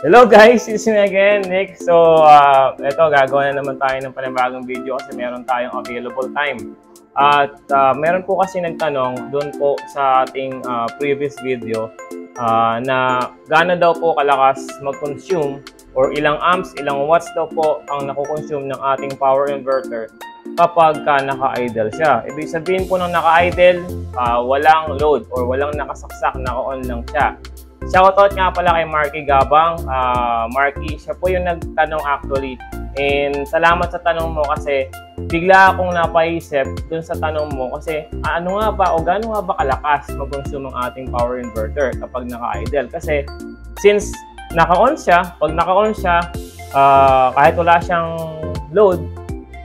Hello guys, it's me again, Nick. So, ito, gagawa na naman tayo ng panibagong video kasi meron tayong available time. At meron po kasi nagtanong doon po sa ating previous video na gaano daw po kalakas mag-consume or ilang amps, ilang watts daw po ang nakukonsume ng ating power inverter kapag naka-idle siya. Ibig sabihin po ng naka-idle, walang load or walang nakasaksak, naka-on lang siya. Shoutout nga pala kay Marky Gabang. Marky, siya po yung nagtanong actually. And salamat sa tanong mo kasi bigla akong napaisip dun sa tanong mo kasi ano nga ba o gaano nga ba kalakas mag-consume ang ating power inverter kapag naka-idle. Kasi since naka-on siya, pag naka-on siya, kahit wala siyang load,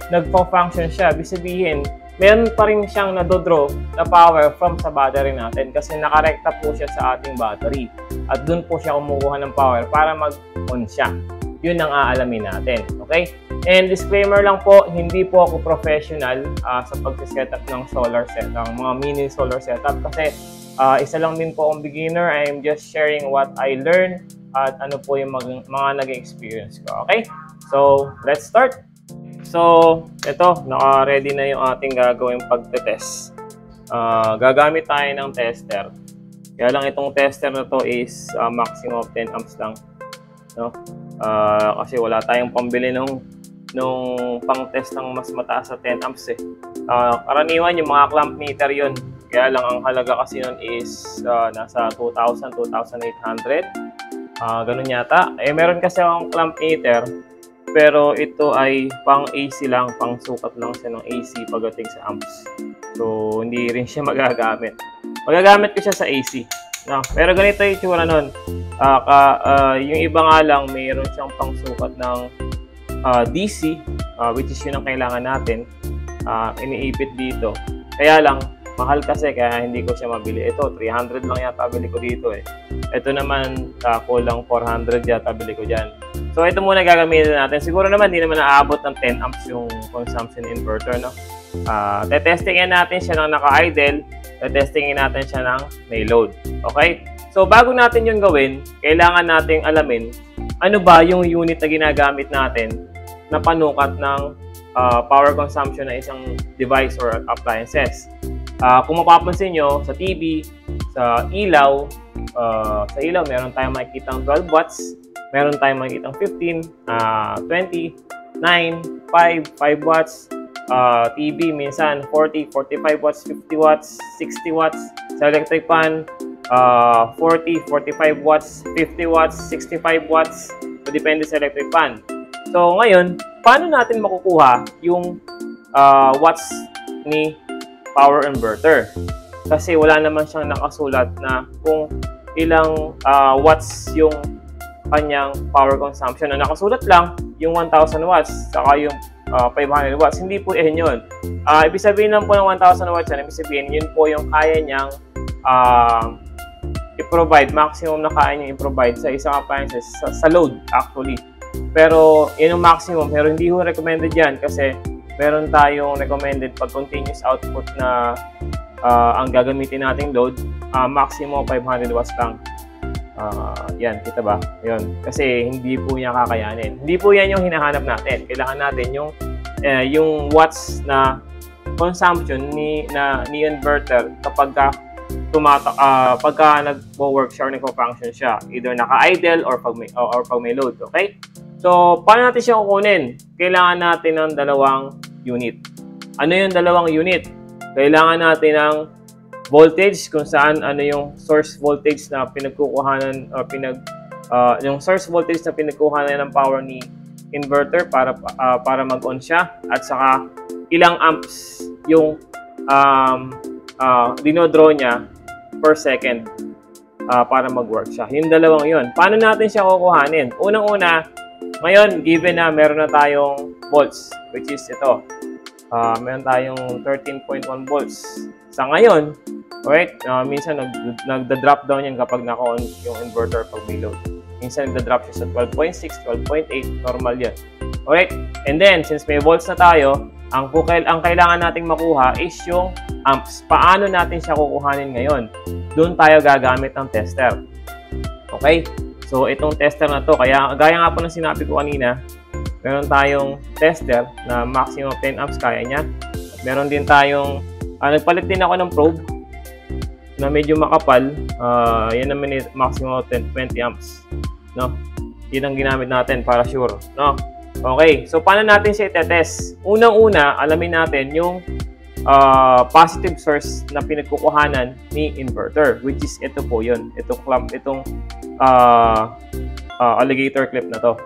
nagpo-function siya. Ibig sabihin, meron pa rin siyang nadodraw na power from sa battery natin kasi nakarekta po siya sa ating battery at dun po siya kumukuha ng power para mag-on siya. Yun ang aalamin natin. Okay? And disclaimer lang po, hindi po ako professional sa pag-setup ng solar set, ng mga mini solar setup kasi isa lang din po akong beginner. I am just sharing what I learned at ano po yung mga nag-experience ko. Okay? So, let's start! So, ito, naka-ready na yung ating gagawing pagte-test. Gagamit tayo ng tester. Kaya lang itong tester na to is maximum of 10 amps lang. No? Kasi wala tayong pambili nung pang-test ng mas mataas sa 10 amps eh. Karaniwan yung mga clamp meter yun. Kaya lang ang halaga kasi nun is nasa 2,000, 2,800. Ganun yata. Eh, meron kasi akong clamp meter. Pero ito ay pang AC lang, pang sukat lang siya ng AC pagdating sa amps. So, hindi rin siya magagamit. Magagamit ko siya sa AC. No? Pero ganito yung itsura nun. Yung iba nga lang, mayroon siyang pang sukat ng DC, which is yun ang kailangan natin. Iniipit dito. Kaya lang, mahal kasi kaya hindi ko siya mabili. Ito, 300 lang yata bili ko dito eh. Ito naman, kulang 400 yata bili ko dyan. So, ito muna gagamitin natin. Siguro naman, hindi naman naaabot ng 10 amps yung consumption inverter, no? Tetestingin natin siya ng naka-idle. Tetestingin natin siya ng may load. Okay? So, bago natin yung gawin, kailangan nating alamin ano ba yung unit na ginagamit natin na panukat ng power consumption ng isang device or appliances. Kung mapapansin nyo, sa TV, sa ilaw, meron tayong makikita 12 watts. Meron tayong makikita 15, 20, 9, 5 watts. TV minsan 40, 45 watts, 50 watts, 60 watts. Sa electric fan, 40, 45 watts, 50 watts, 65 watts. So, depende sa electric fan. So, ngayon, paano natin makukuha yung watts ni power inverter? Kasi wala naman siyang nakasulat na kung ilang watts yung kanyang power consumption. Na nakasulat lang yung 1,000 watts saka yung 500 watts. Hindi po yun. Ibig sabihin lang po ng 1,000 watts yan, ibig sabihin yun po yung kaya niyang i-provide, maximum na kaya niyang i-provide sa isang appliances, sa load actually. Pero yun yung maximum, pero hindi ko recommended yan kasi meron tayong recommended pag continuous output na ang gagamitin nating load, maximum 500 watts lang. Yan, kita ba? Yun. Kasi hindi po niya kakayanin. Hindi po yan yung hinahanap natin. Kailangan natin yung watts na consumption ni inverter kapag pagka nag-work siya or nag-function siya. Either naka-idle or pag may load. Okay? So, paano natin siya kukunin? Kailangan natin ng dalawang unit. Ano yung dalawang unit? Kailangan natin ng voltage kung saan ano yung source voltage na pinagkukuhanan o yung source voltage na pinagkukuhanan ng power ni inverter para mag-on siya at saka ilang amps yung dinodraw niya per second para mag-work siya. Yung dalawang yun. Paano natin siya kukuhanin? Unang-una, ngayon given na meron na tayong volts which is ito. Meron tayong 13.1 volts. Sa ngayon, right, minsan nagda-drop down yan kapag naka-on yung inverter pag may load. Minsan nagda-drop siya sa 12.6, 12.8, normal yan. Alright, and then, since may volts na tayo, ang kailangan nating makuha is yung amps. Paano natin siya kukuhanin ngayon? Doon tayo gagamit ng tester. Okay? So, itong tester na to, kaya gaya nga po ng sinabi ko kanina, meron tayong tester na maximum 10 amps kaya niya. At meron din tayong, nagpalit din ako ng probe na medyo makapal. Yan naman yung maximum 20 amps. No? Yun ang ginamit natin para sure. No? Okay, so paano natin siya itetest? Unang-una, alamin natin yung positive source na pinagkukuhanan ni inverter, which is ito po yun. Itong alligator clip na to.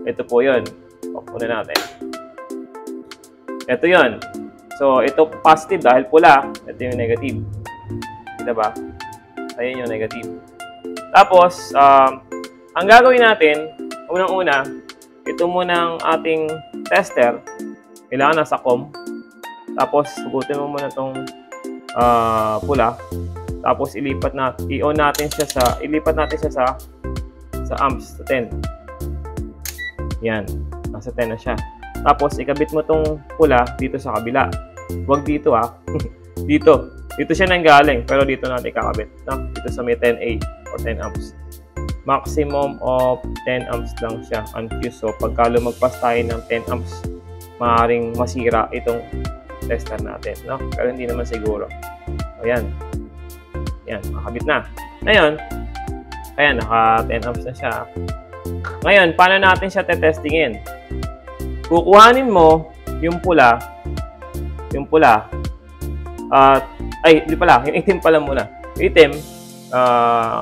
Ito po yun. Puna natin. Ito yun. So, ito positive dahil pula. Ito yung negative. Kita ba? Ayan yung negative. Tapos, ang gagawin natin, unang-una, ito muna ang ating tester. Kailangan nasa COM. Tapos, sugutin mo muna itong pula. Tapos, ilipat natin siya sa amps sa 10. Yan. Nasa 10 na siya. Tapos, ikabit mo itong pula dito sa kabila. Huwag dito dito. Dito siya nanggaling. Pero dito natin kakabit. No? Dito sa may 10A or 10 amps. Maximum of 10 amps lang siya. Unfused. So, pagka lumagpas tayo ng 10 amps, maaaring masira itong tester natin, no? Pero hindi naman siguro. O, yan. Yan, makabit na. Ngayon, ayan, naka 10 amps na siya. Ngayon, paano natin siya tetestingin? Kukuhanin mo yung pula. Hindi pala, yung itim pala muna. Yung itim,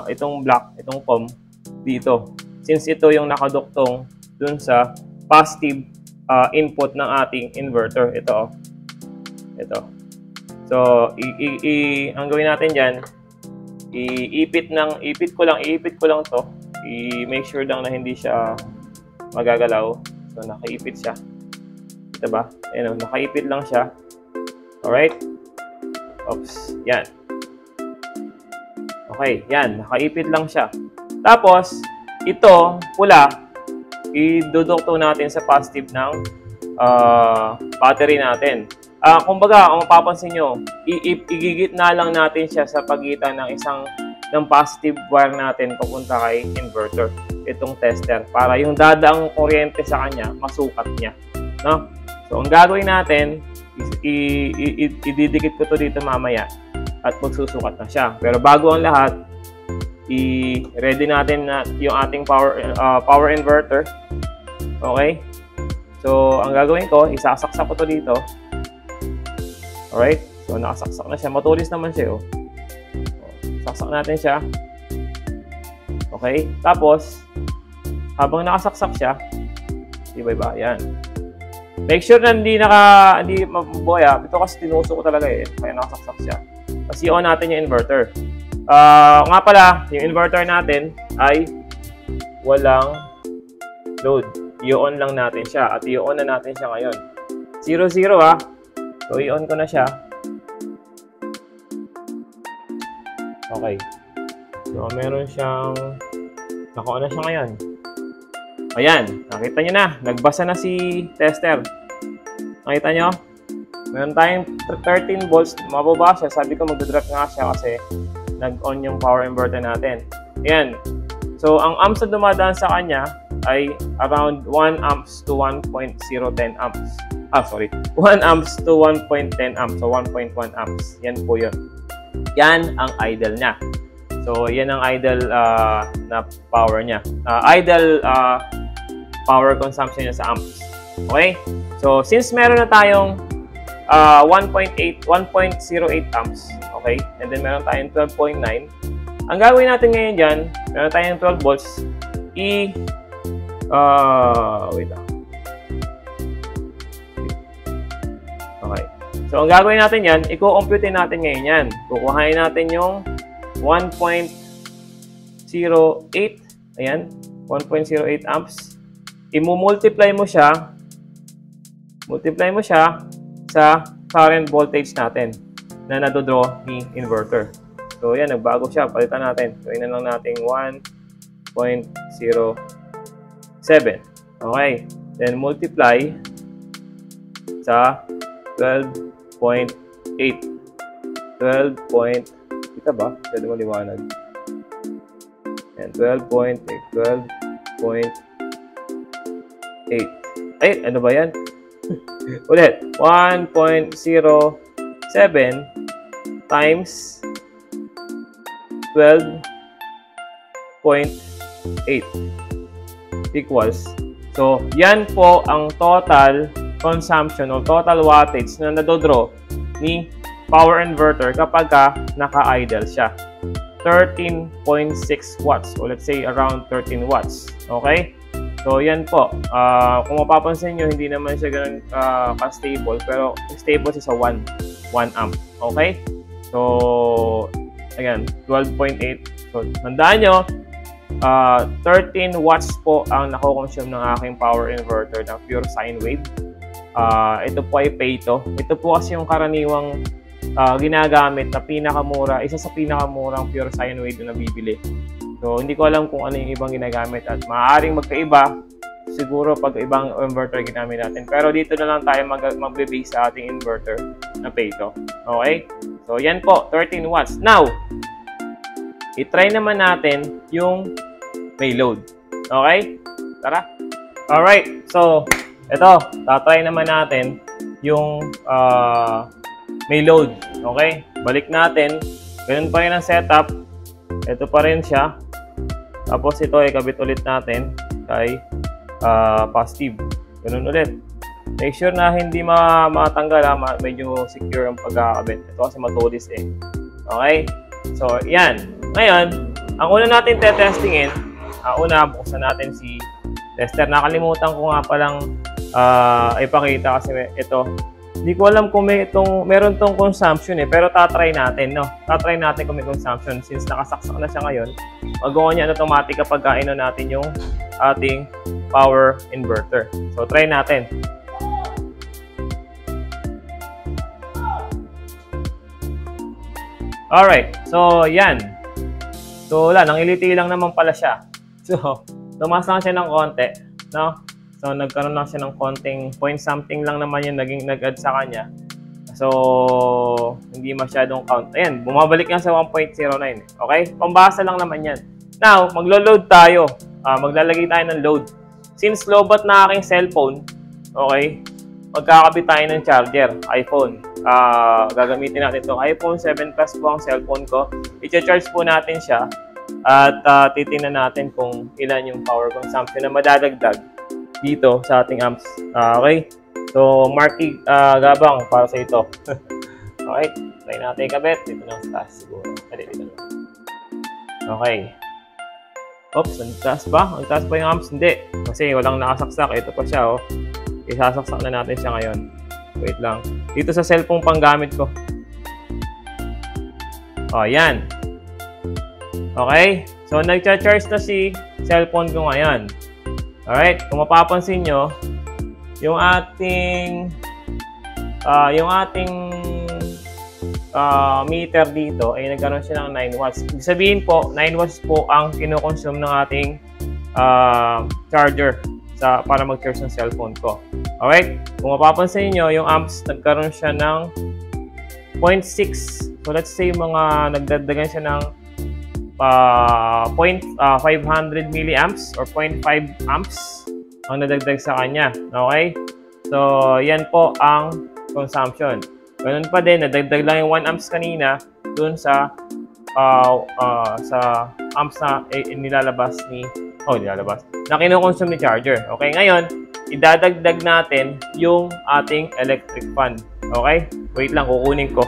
itong black, itong COM, dito. Since ito yung nakaduktong dun sa positive input ng ating inverter. Ito. So, ang gawin natin dyan, iipit ko lang to. I-make sure lang na hindi siya magagalaw. So, nakaipit siya. Ito ba? Ayan, nakaipit lang siya. Alright? Oops. Yan. Okay, yan. Nakaipit lang siya. Tapos, ito, pula, idudukto natin sa positive ng battery natin. Kumbaga, kung mapapansin nyo, igigit na lang natin siya sa pagitan ng positive wire natin papunta kay inverter. Itong tester. Para yung dadaang kuryente sa kanya, masukat niya. No? So, ang gagawin natin, ididikit ko to dito mamaya at magsusukat na siya. Pero bago ang lahat, i-ready natin na yung ating power inverter. Okay? So, ang gagawin ko, isasaksak ko to dito. Alright? So, nakasaksak na siya. Matulis naman siya, oh. Saksak natin siya. Okay? Tapos, habang nakasaksak siya, iba-iba. Yan. Make sure na hindi mabuhay. Ito kasi tinusok ko talaga eh. Kaya nakasaksak siya. Tapos, i-on natin yung inverter. Nga pala, yung inverter natin ay walang load. I-on lang natin siya. At i-on na natin siya ngayon. 0-0 So, i-on ko na siya. Okay. So, meron siyang naka-on na siya ngayon. Ayan. Nakita nyo na. Nagbasa na si tester. Nakita nyo? Meron tayong 13 volts. Mababa siya. Sabi ko magdodrop nga siya kasi nag-on yung power inverter natin. Ayan. So, ang amps na dumadaan sa kanya ay around 1 amps to 1.010 amps. 1 amps to 1.10 amps. So, 1.1 amps. Yan po yun. Yan ang idle niya. So, yan ang idle na power niya. Idle power consumption niya sa amps. Okay? So, since meron na tayong 1.08 amps, okay? And then, meron tayong 12.9. Ang gagawin natin ngayon dyan, meron tayong 12 volts. Wait lang. Okay. So, ang gagawin natin yan, i-compute natin ngayon yan. Kukuhain natin yung 1.08. Ayan. 1.08 amps. I-multiply mo siya. Multiply mo siya sa current voltage natin na nadodraw ni inverter. So, yan. Nagbago siya. Palitan natin. So, yun na lang natin 1.07. Okay. Then, multiply sa 12.8. 12. Kita ba? Pwede mo liwanag. Yan, 12.8. Ay, ano ba yan? Ulit. 1.07 times 12.8 equals. So, yan po ang total consumption o total wattage na nadodraw ni power inverter kapag naka-idle siya. 13.6 watts o let's say around 13 watts. Okay? So, yan po. Kung mapapansin nyo, hindi naman siya ganun ka-stable pero stable siya sa 1 amp. Okay? So, again, 12.8. So, tandaan nyo, 13 watts po ang nakoconsume ng aking power inverter ng pure sine wave. Ito po ay Paito. Ito po kasi yung karaniwang ginagamit na pinakamura, isa sa pinakamurang pure sine wave na nabibili. So, hindi ko alam kung ano yung ibang ginagamit at maaaring magkaiba siguro pag ibang inverter ginamit natin. Pero dito na lang tayo mag-base sa ating inverter na Paito. Okay? So, yan po, 13 watts. Now, i-try naman natin yung may load. Okay? Tara! Alright, so, ito, tatry naman natin yung may load. Okay? Balik natin. Ganun pa rin ang setup. Ito pa rin siya. Tapos ito ay kabit ulit natin kay positive. Ganun ulit. Make sure na hindi matanggal medyo secure ang pagkakabit. Ito kasi matulis eh. Okay? So, yan. Ngayon, ang una natin testingin, buksan natin si tester. Nakalimutan ko nga palang ipakita kasi ito. Hindi ko alam kung meron tong consumption eh, pero tatry natin, no? Tatry natin kung may consumption. Since nakasaksak na siya ngayon, magawa niya automatic kapag kaino natin yung ating power inverter. So, try natin. Alright, so yan. So, wala, nangiliti lang naman pala siya. So, tumaas lang siya ng konti, no? So, nagkaroon lang siya ng konting point something lang naman yung nag-add sa kanya. So, hindi masyadong count. Ayan, bumabalik nga sa 1.09. Okay? Pambasa lang naman yan. Now, maglo-load tayo. Maglalagay tayo ng load. Since lowbat na aking cellphone, okay, magkakabit tayo ng charger, iPhone. Gagamitin natin ito. iPhone 7 Plus po ang cellphone ko. I-charge po natin siya. At titingnan natin kung ilan yung power consumption na madadagdag dito sa ating amps. Okay? So, Marky Gabang para sa ito. Okay? Try natin ikabit. Dito lang sa taas siguro. Dito lang. Okay. Oops, ang taas ba? Ang taas ba yung amps? Hindi. Kasi walang nakasaksak. Ito pa siya, oh. Isasaksak na natin siya ngayon. Wait lang. Dito sa cellphone panggamit ko. O, yan. Okay? So, nag-charge na si cellphone ko ngayon. Alright, kung mapapansin nyo, yung ating meter dito ay nagkaroon siya ng 9 watts. Ibig sabihin po, 9 watts po ang kinokonsume ng ating charger para mag-charge ng cellphone ko. Alright, kung mapapansin nyo, yung amps nagkaroon siya ng 0.6. So let's say nagdagdagan siya ng 500 milliamps or 0.5 amps ang nadagdag sa kanya. Okay? So, yan po ang consumption. Ganun pa din, nadagdag lang yung 1 amps kanina dun sa amps na nilalabas na kinukonsume ni charger. Okay? Ngayon, idadagdag natin yung ating electric fan. Okay? Wait lang, kukunin ko.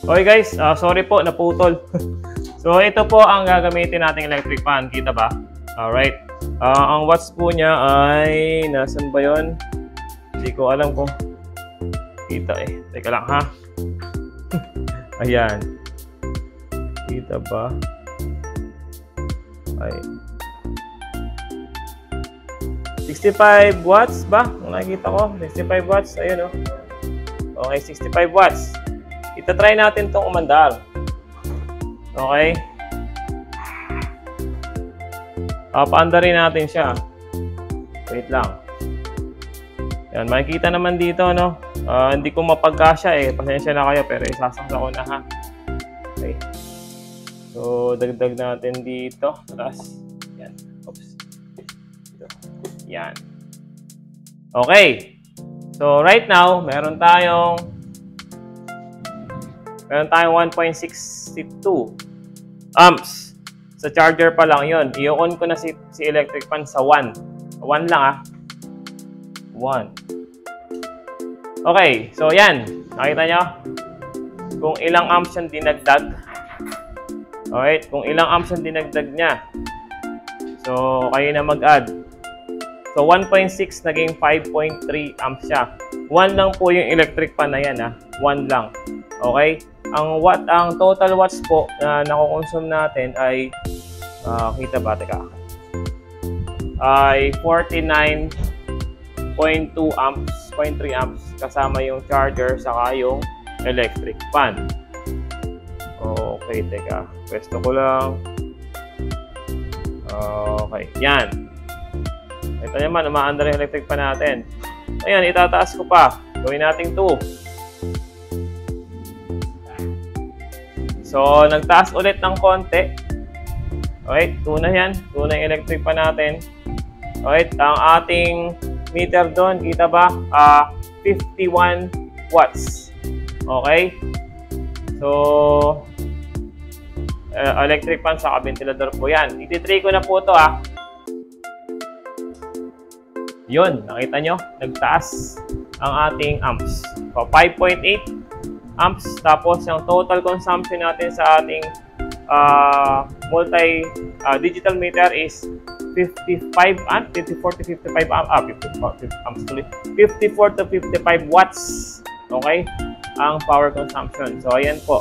Okay guys, sorry po, naputol. So, ito po ang gagamitin nating electric fan. Kita ba? Alright. Ang watts po niya ay, nasan ba yun? Hindi ko alam kung kita eh. Teka lang ha. Ayan. Kita ba? Ay. 65 watts ba? Kung nakikita ko, 65 watts. Ayun o. Okay, 65 watts. Ita-try natin itong umandar. Okay? Paandarin natin siya. Wait lang. Yan, makikita naman dito, no? Hindi ko mapagkasya eh. Pasensya na kayo, pero isasaksa ko na ha. Okay. So, dagdag natin dito. Tapos, yan. Oops. Dito. Yan. Okay. So, right now, meron tayong 1.62 amps. Sa charger pa lang yun. I-on ko na si electric fan sa 1. 1 lang 1. Okay. So, yan. Nakita nyo? Kung ilang amps yung dinagdag. Alright. Kung ilang amps yung dinagdag niya. So, kayo na mag-add. So, 1.6 naging 5.3 amps siya. 1 lang po yung electric fan na yan 1 lang. Okay? Ang total watts po na nakukonsume natin ay kita ba? Teka. Ay 49.2 amps, 0.3 amps kasama yung charger saka yung electric fan. Okay, teka. Pwesto ko lang. Okay, yan. Ito naman, umaandar yung electric fan natin. Ayan, itataas ko pa. Gawin natin 2. So, nagtaas ulit ng konti. Okay, 2 na yan. 2 na yung electric fan natin. Okay, ang ating meter doon, kita ba? 51 watts. Okay? So, electric fan sa ventilador po yan. Iti-try ko na po ito Yun, nakita nyo? Nagtaas ang ating amps. So, 5.8 amps. Tapos, yung total consumption natin sa ating digital meter is 55 amps, 54 to 55 amps, 54 to 55 watts. Okay? Ang power consumption. So, ayan po.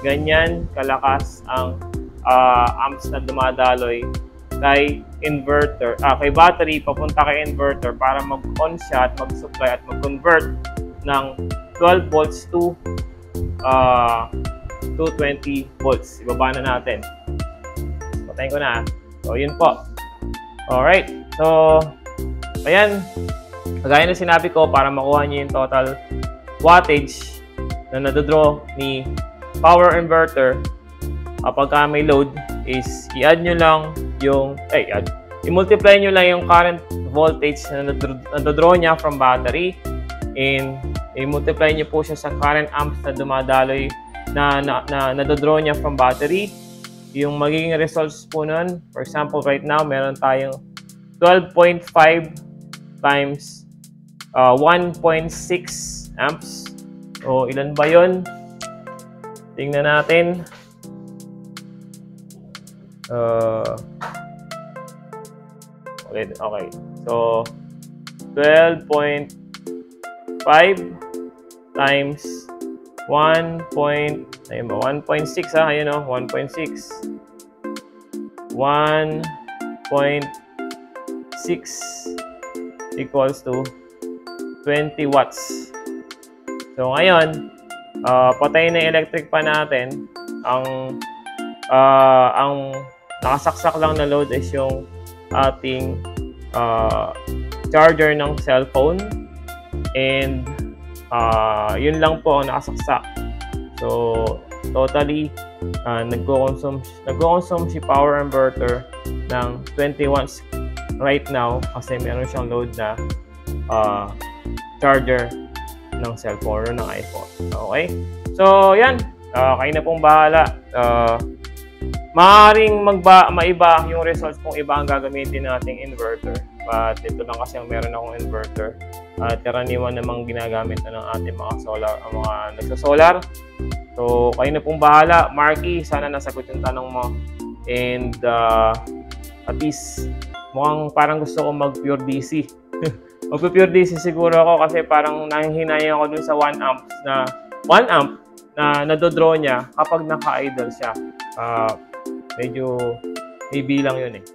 Ganyan kalakas ang amps na dumadaloy kay inverter, kay battery papunta kay inverter para mag-on siya at mag-supply at mag-convert ng 12 volts to 220 volts. Ibaba na natin. Patayin ko na. So, yun po. Alright. So, ayan. Kagaya na sinabi ko, para makuha nyo yung total wattage na nadodraw ni power inverter, kapag may load, is i-add nyo lang yung, i-multiply nyo lang yung current voltage na nadodraw niya from battery, and i-multiply nyo po siya sa current amps na dumadaloy na nadodraw niya from battery. Yung magiging results po nun, for example, right now, meron tayong 12.5 times 1.6 amps. So, ilan ba yun? Tingnan natin. Okay. So, 12.5 times 1.6 ayun 1.6 equals to 20 watts. So ngayon, patay na yung electric pan natin. Ang nakasaksak lang na load is yung ating charger ng cellphone, and yun lang po ang nakasaksak. So totally nagko-consume si power inverter ng 20 watts right now kasi meron siyang load na charger ng cellphone or ng iPhone. Okay? So yan, kayo na pong bahala. Maaaring maiba yung results kung iba ang gagamitin nating inverter. But ito lang kasi ang meron akong inverter. At karaniwan namang ginagamit na ng ating mga solar, ang mga nagsa-solar. So, kayo na pong bahala. Marky, sana nasagot yung tanong mo. And at least, mukhang parang gusto ko mag-pure DC. Mag-pure DC siguro ako kasi parang nahihinayang ako dun sa 1 amp na nadodraw niya kapag naka-idle siya. Medyo may bilang yun eh.